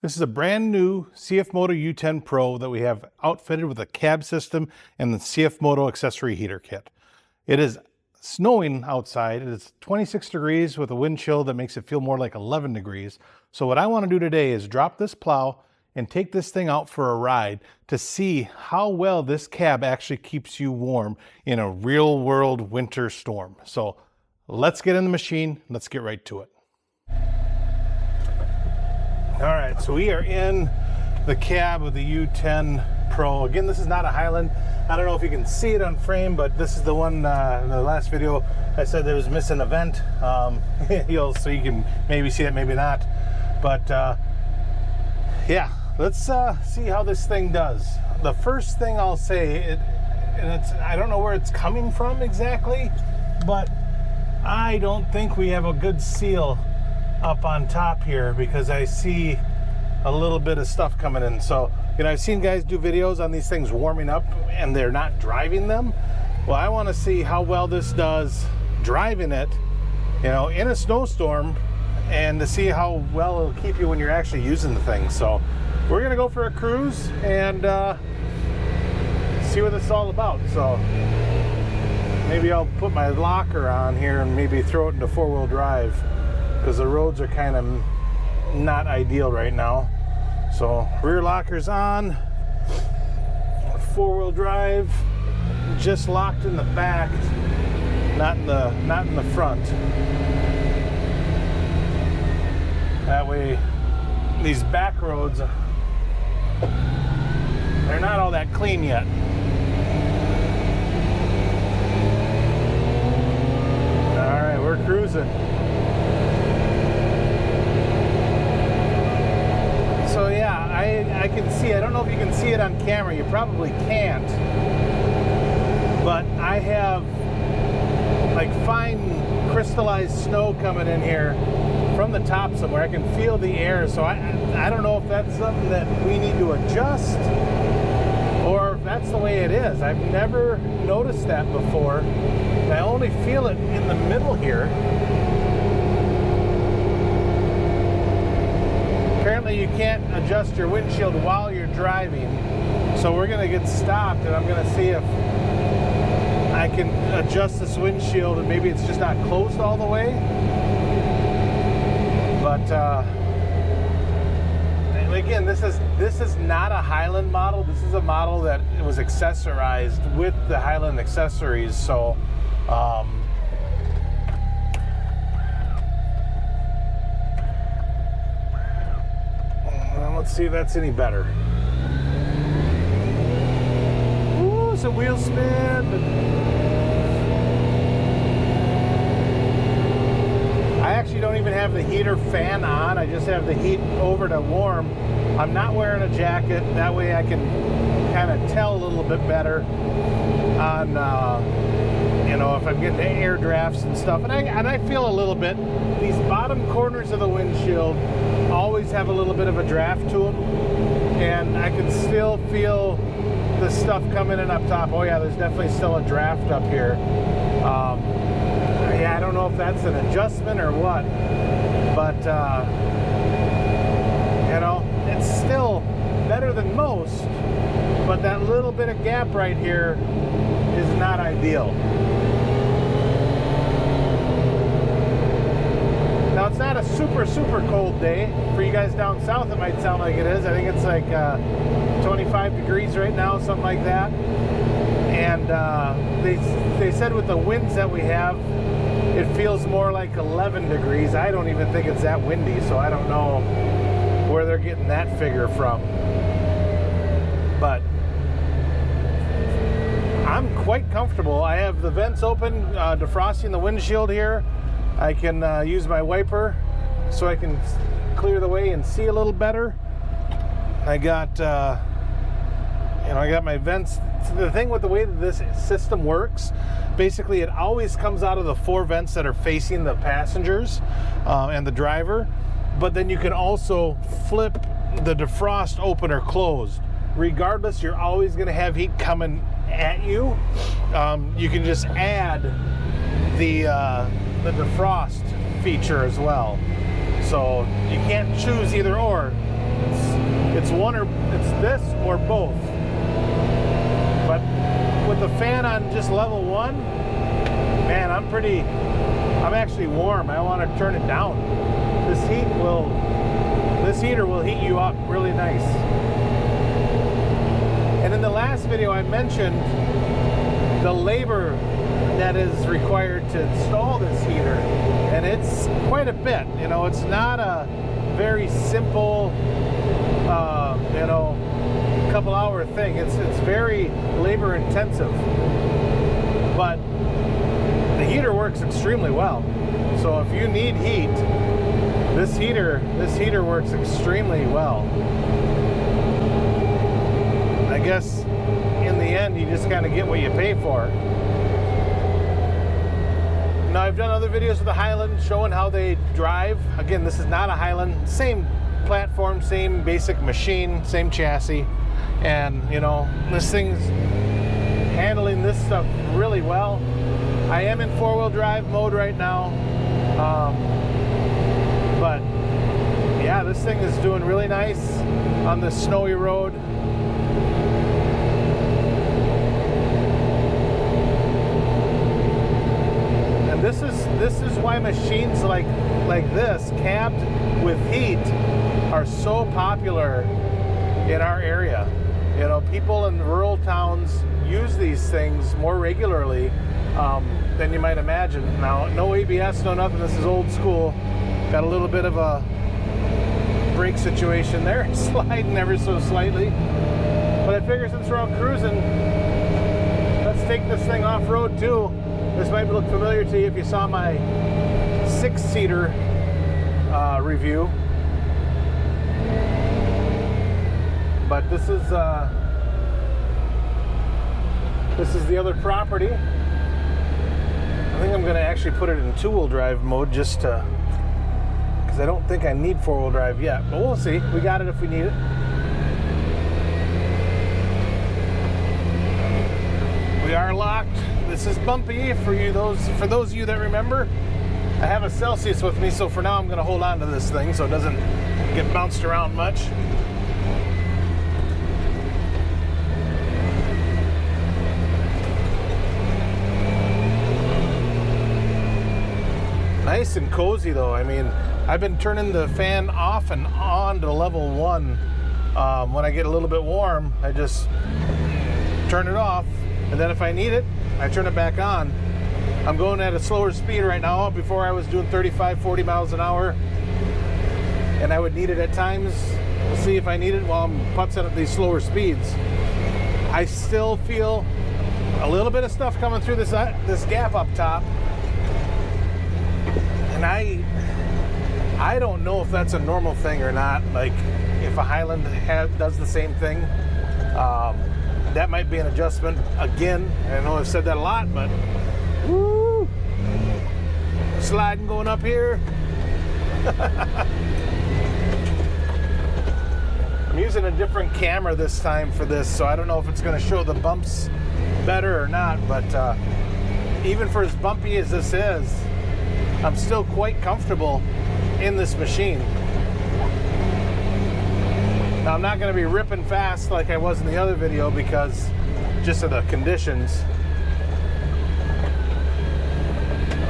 This is a brand new CF Moto U10 Pro that we have outfitted with a cab system and the CF Moto accessory heater kit. It is snowing outside. It is 26 degrees with a wind chill that makes it feel more like 11 degrees. So what I want to do today is drop this plow and take this thing out for a ride to see how well this cab actually keeps you warm in a real world winter storm. So let's get in the machine. Let's get right to it. All right, so we are in the cab of the U10 Pro. Again, this is not a Highland. I don't know if you can see it on frame, but this is the one in the last video I said there was missing a vent. So you can maybe see it, maybe not. But yeah, let's see how this thing does. The first thing I'll say, I don't know where it's coming from exactly, but I don't think we have a good seal up on top here because I see a little bit of stuff coming in. So, I've seen guys do videos on these things warming up and they're not driving them. Well, I want to see how well this does driving it, in a snowstorm, and to see how well it'll keep you when you're actually using the thing. So we're gonna go for a cruise and see what it's all about. So maybe I'll put my locker on here and maybe throw it into four-wheel drive, because the roads are kind of not ideal right now. So rear locker's on, four-wheel drive just locked in the back, not in the front. That way these back roads, they're not all that clean yet. All right, we're cruising. So yeah, I can see, I don't know if you can see it on camera, you probably can't, but I have like fine crystallized snow coming in here from the top somewhere. I can feel the air, so I don't know if that's something that we need to adjust or if that's the way it is. I've never noticed that before. I only feel it in the middle here. Apparently you can't adjust your windshield while you're driving, so we're gonna get stopped and I'm gonna see if I can adjust this windshield and maybe it's just not closed all the way. But again, this is not a Highland model. This is a model that was accessorized with the Highland accessories. So let's see if that's any better. Ooh, it's a wheel spin. I actually don't even have the heater fan on. I just have the heat over to warm. I'm not wearing a jacket. That way I can kind of tell a little bit better on, if I'm getting air drafts and stuff. And I feel a little bit. These bottom corners of the windshield always have a little bit of a draft to them. And I can still feel the stuff coming in up top. Oh yeah, there's definitely still a draft up here. Yeah, I don't know if that's an adjustment or what, but it's still better than most, but that little bit of gap right here is not ideal. Now, it's not a super cold day. For you guys down south, it might sound like it is. I think it's like 25 degrees right now, something like that. And they said with the winds that we have, it feels more like 11 degrees. I don't even think it's that windy, so I don't know where they're getting that figure from. But I'm quite comfortable. I have the vents open, defrosting the windshield here. I can use my wiper so I can clear the way and see a little better. I got, I got my vents. The thing with the way that this system works, basically it always comes out of the four vents that are facing the passengers and the driver, but then you can also flip the defrost open or closed. Regardless, you're always going to have heat coming at you. You can just add the defrost feature as well. So you can't choose either or. it's this or both. But with the fan on just level 1, man, I'm actually warm. I want to turn it down. This heater will heat you up really nice. And in the last video I mentioned the labor that is required to install this heater, and it's quite a bit. You know, it's not a very simple couple hour thing. It's very labor intensive, but the heater works extremely well. So if you need heat, this heater works extremely well. I guess in the end you just kind of get what you pay for. Now, I've done other videos with the Highland showing how they drive. Again, this is not a Highland. Same platform, same basic machine, same chassis. And, you know, this thing's handling this stuff really well. I am in 4-wheel drive mode right now. But, yeah, this thing is doing really nice on this snowy road. This is why machines like this, cabbed with heat, are so popular in our area. You know, people in rural towns use these things more regularly than you might imagine. Now, no ABS, no nothing. This is old school. Got a little bit of a brake situation there, sliding ever so slightly. But I figure since we're out cruising, let's take this thing off-road too. This might look familiar to you if you saw my 6-seater review. But this is the other property. I think I'm going to actually put it in 2-wheel drive mode just to, because I don't think I need 4-wheel drive yet. But we'll see. We got it if we need it. We are locked. This is bumpy for those of you that remember. I have a Celsius with me, so for now I'm going to hold on to this thing so it doesn't get bounced around much. Nice and cozy though. I mean, I've been turning the fan off and on to level 1. When I get a little bit warm, I just turn it off, and then if I need it, I turn it back on. I'm going at a slower speed right now. Before I was doing 35, 40 miles an hour, and I would need it at times. We'll see if I need it while I'm putzing at these slower speeds. I still feel a little bit of stuff coming through this gap up top, and I don't know if that's a normal thing or not. Like if a Highland does the same thing. That might be an adjustment. Again, I know I've said that a lot, but woo, sliding going up here. I'm using a different camera this time for this, so I don't know if it's going to show the bumps better or not, but even for as bumpy as this is, I'm still quite comfortable in this machine. Now, I'm not going to be ripping fast like I was in the other video because just of the conditions.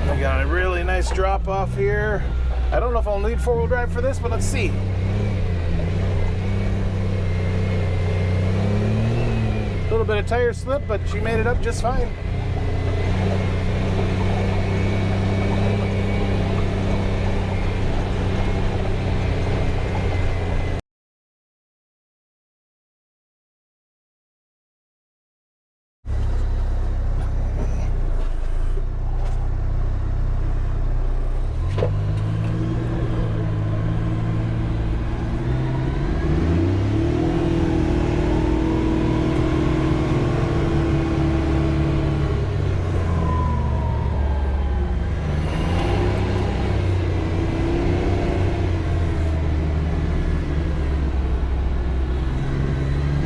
I got a really nice drop off here. I don't know if I'll need 4-wheel drive for this, but let's see. A little bit of tire slip, but she made it up just fine.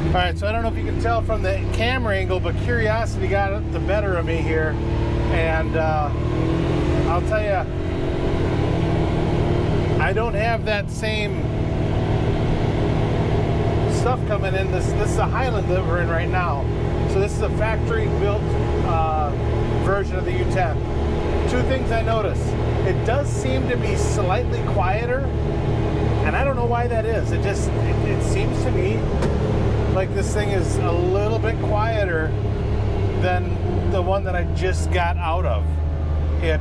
Alright, so I don't know if you can tell from the camera angle, but curiosity got the better of me here. And I'll tell you, I don't have that same stuff coming in. This is a Highland that we're in right now. So this is a factory built version of the U10. Two things I noticed. It does seem to be slightly quieter, and I don't know why that is. It seems to me like this thing is a little bit quieter than the one that I just got out of. It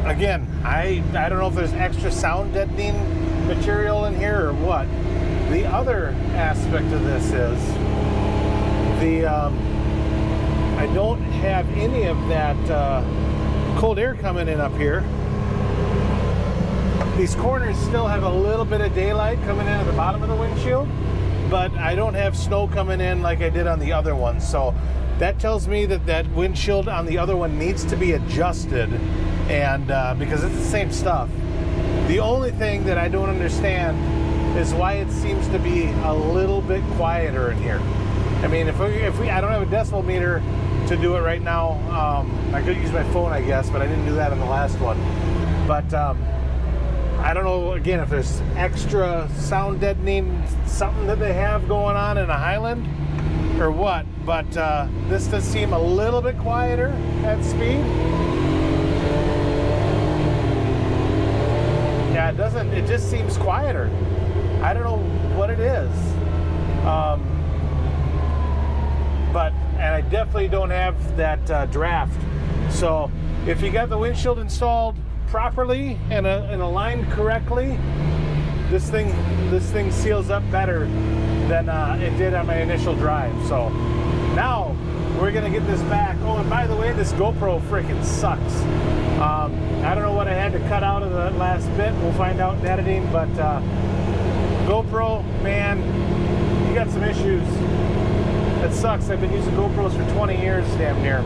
again, I don't know if there's extra sound deadening material in here or what. The other aspect of this is I don't have any of that cold air coming in up here. These corners still have a little bit of daylight coming in at the bottom of the windshield, but I don't have snow coming in like I did on the other one. So that tells me that that windshield on the other one needs to be adjusted, and because it's the same stuff. The only thing that I don't understand is why it seems to be a little bit quieter in here. I mean, if we I don't have a decibel meter to do it right now. I could use my phone, I guess, but I didn't do that on the last one. But I don't know, again, if there's extra sound deadening, something that they have going on in a Highland or what, but this does seem a little bit quieter at speed. Yeah, it just seems quieter. I don't know what it is. And I definitely don't have that draft. So if you got the windshield installed properly and aligned correctly, this thing seals up better than it did on my initial drive. So now we're gonna get this back. Oh, and by the way, this GoPro freaking sucks. I don't know what I had to cut out of the last bit. We'll find out in editing, but GoPro, man, you got some issues. It sucks. I've been using GoPros for 20 years, damn near.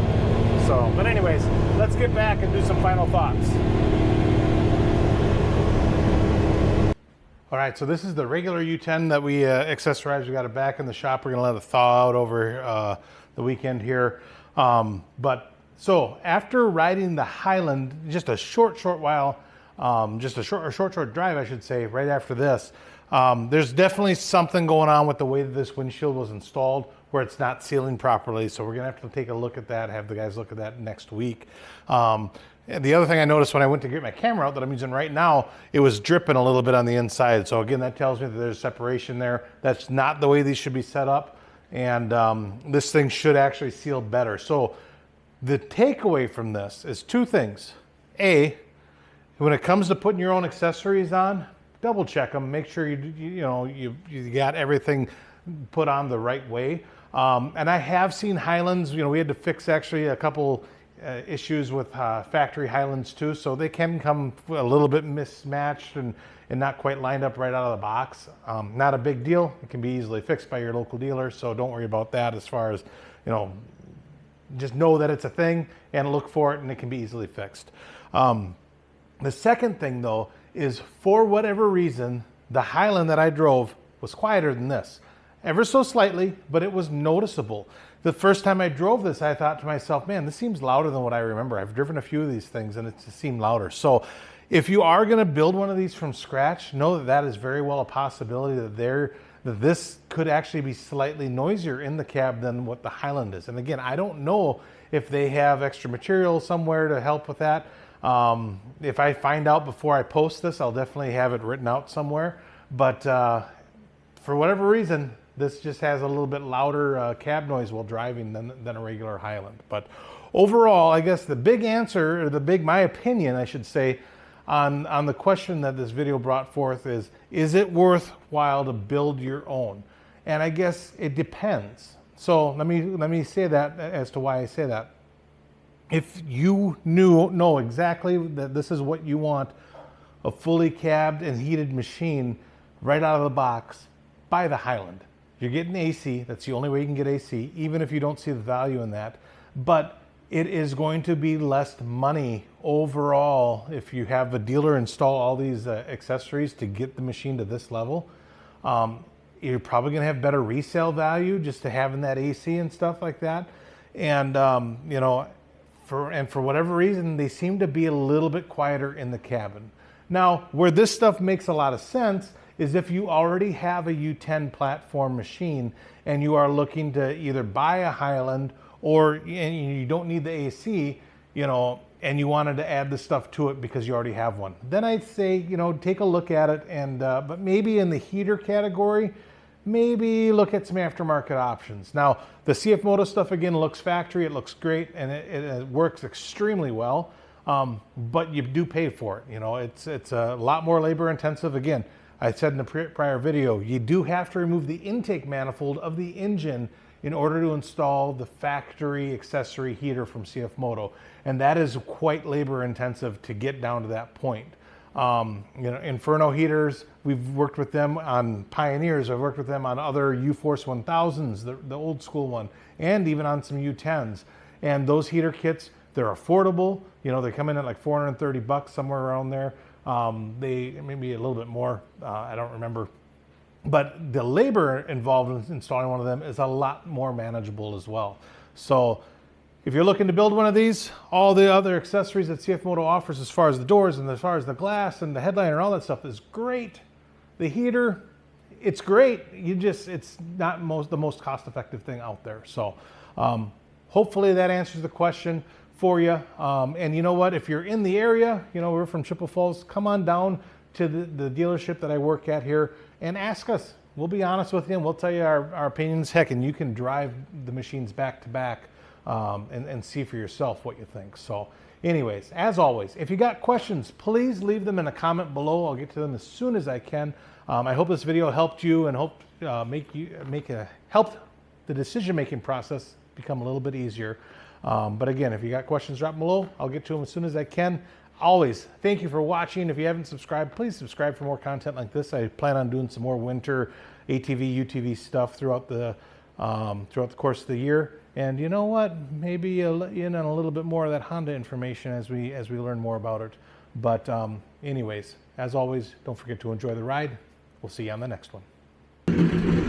So, but anyways, let's get back and do some final thoughts. All right, so this is the regular U10 that we accessorized. We got it back in the shop. We're gonna let it thaw out over the weekend here. So after riding the Highland, just a short while, just a short drive, I should say, right after this, there's definitely something going on with the way that this windshield was installed, where it's not sealing properly. So we're gonna have to take a look at that, have the guys look at that next week. And the other thing I noticed when I went to get my camera out that I'm using right now, it was dripping a little bit on the inside. So again, that tells me that there's separation there. That's not the way these should be set up. And this thing should actually seal better. So the takeaway from this is two things. A, when it comes to putting your own accessories on, double check them, make sure you got everything put on the right way. And I have seen Highlands, we had to fix actually a couple issues with factory Highlands too, so they can come a little bit mismatched and not quite lined up right out of the box. Not a big deal. It can be easily fixed by your local dealer, so don't worry about that as far as, just know that it's a thing and look for it, and it can be easily fixed. The second thing though is, for whatever reason, the Highland that I drove was quieter than this. Ever so slightly, but it was noticeable. The first time I drove this, I thought to myself, man, this seems louder than what I remember. I've driven a few of these things and it just seemed louder. So if you are gonna build one of these from scratch, know that that is very well a possibility that this could actually be slightly noisier in the cab than what the Highland is. And again, I don't know if they have extra material somewhere to help with that. If I find out before I post this, I'll definitely have it written out somewhere. But for whatever reason, this just has a little bit louder cab noise while driving than a regular Highland. But overall, I guess the big answer, or my opinion, I should say, on the question that this video brought forth is it worthwhile to build your own? And I guess it depends. So let me say that as to why I say that. If you know exactly that this is what you want, a fully cabbed and heated machine right out of the box, buy the Highland. You're getting AC. That's the only way you can get AC, even if you don't see the value in that. But it is going to be less money overall if you have a dealer install all these accessories to get the machine to this level. You're probably going to have better resale value just to having that AC and stuff like that. And for whatever reason, they seem to be a little bit quieter in the cabin. Now, where this stuff makes a lot of sense is if you already have a U10 platform machine and you are looking to either buy a Highland or and you don't need the AC, you know, and you wanted to add the stuff to it because you already have one. Then I'd say, you know, take a look at it, and but maybe in the heater category, maybe look at some aftermarket options. Now, the CF Moto stuff, again, looks factory, it looks great, and it works extremely well, but you do pay for it. You know, it's a lot more labor intensive. Again, I said in the prior video, you do have to remove the intake manifold of the engine in order to install the factory accessory heater from CF Moto. And that is quite labor intensive to get down to that point. You know, Inferno heaters, we've worked with them on Pioneers, I've worked with them on other U-Force 1000s, the old school one, and even on some U10s. And those heater kits, they're affordable. You know, they come in at like $430, somewhere around there. They maybe a little bit more, I don't remember. But the labor involved in installing one of them is a lot more manageable as well. So if you're looking to build one of these, all the other accessories that CF Moto offers as far as the doors and as far as the glass and the headliner, all that stuff is great. The heater, it's great. It's not the most cost-effective thing out there. So hopefully that answers the question for you. And you know what, if you're in the area, you know, we're from Chippewa Falls, come on down to the dealership that I work at here and ask us. We'll be honest with you and we'll tell you our opinions. Heck, and you can drive the machines back to back and see for yourself what you think. So anyways, as always, if you got questions, please leave them in a comment below. I'll get to them as soon as I can. I hope this video helped you and helped the decision-making process become a little bit easier. But again, if you got questions, drop them below. I'll get to them as soon as I can. Always, thank you for watching. If you haven't subscribed, please subscribe for more content like this. I plan on doing some more winter ATV, UTV stuff throughout the course of the year. And you know what? Maybe in on a little bit more of that Honda information as we learn more about it. But anyways, as always, don't forget to enjoy the ride. We'll see you on the next one.